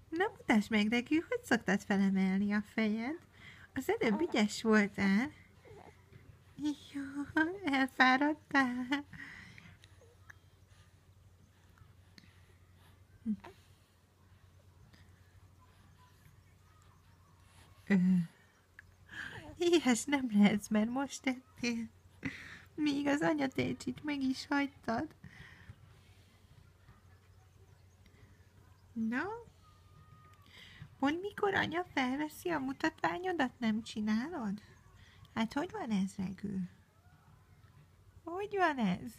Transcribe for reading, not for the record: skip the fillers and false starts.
Na mutasd meg neki, hogy szoktad felemelni a fejed. Az előbb ügyes voltál. Jó, elfáradtál. Ilyes nem lehetsz, mert most tettél. Míg az anyatejcsit meg is hagytad. Na? Hogy mikor anya felveszi a mutatványodat, nem csinálod? Hát hogy van ez, Regő? Hogy van ez?